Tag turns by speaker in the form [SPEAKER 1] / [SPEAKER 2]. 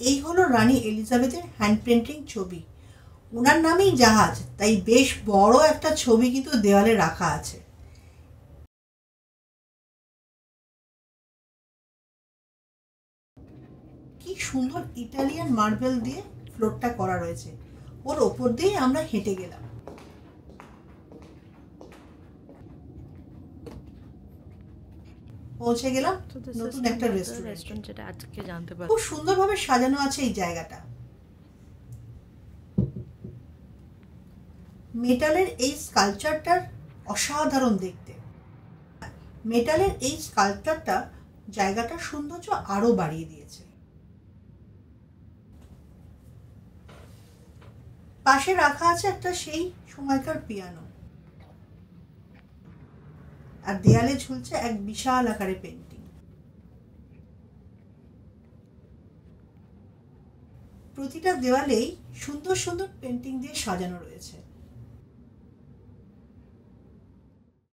[SPEAKER 1] এই হলো রানী এলিজাবেথের হ্যান্ড পেন্টিং ছবি। ওনার নামেই জাহাজ, তাই বেশ বড় একটা ছবি কিন্তু দেওয়ালে রাখা আছে। কি সুন্দর ইটালিয়ান মার্বেল দিয়ে ফ্লোরটা করা রয়েছে। ওর ওপর দিয়ে আমরা হেঁটে গেলাম। পৌঁছে গেলাম নতুন একটা রেস্টুরেন্ট,
[SPEAKER 2] যেটা আজকে জানতে পারলাম।
[SPEAKER 1] খুব সুন্দরভাবে সাজানো আছে এই জায়গাটা। মেটালের এই স্কাল্পচারটার অসাধারণ দেখতে। মেটালের এই স্কাল্পচারটা জায়গাটার সৌন্দর্য আরো বাড়িয়ে দিয়েছে। পাশে রাখা আছে একটা সেই সময়কার পিয়ানো, আর দেয়ালে ঝুলছে এক বিশাল আকারে পেন্টিং। প্রতিটা দেওয়ালেই সুন্দর সুন্দর পেন্টিং দিয়ে সাজানো রয়েছে।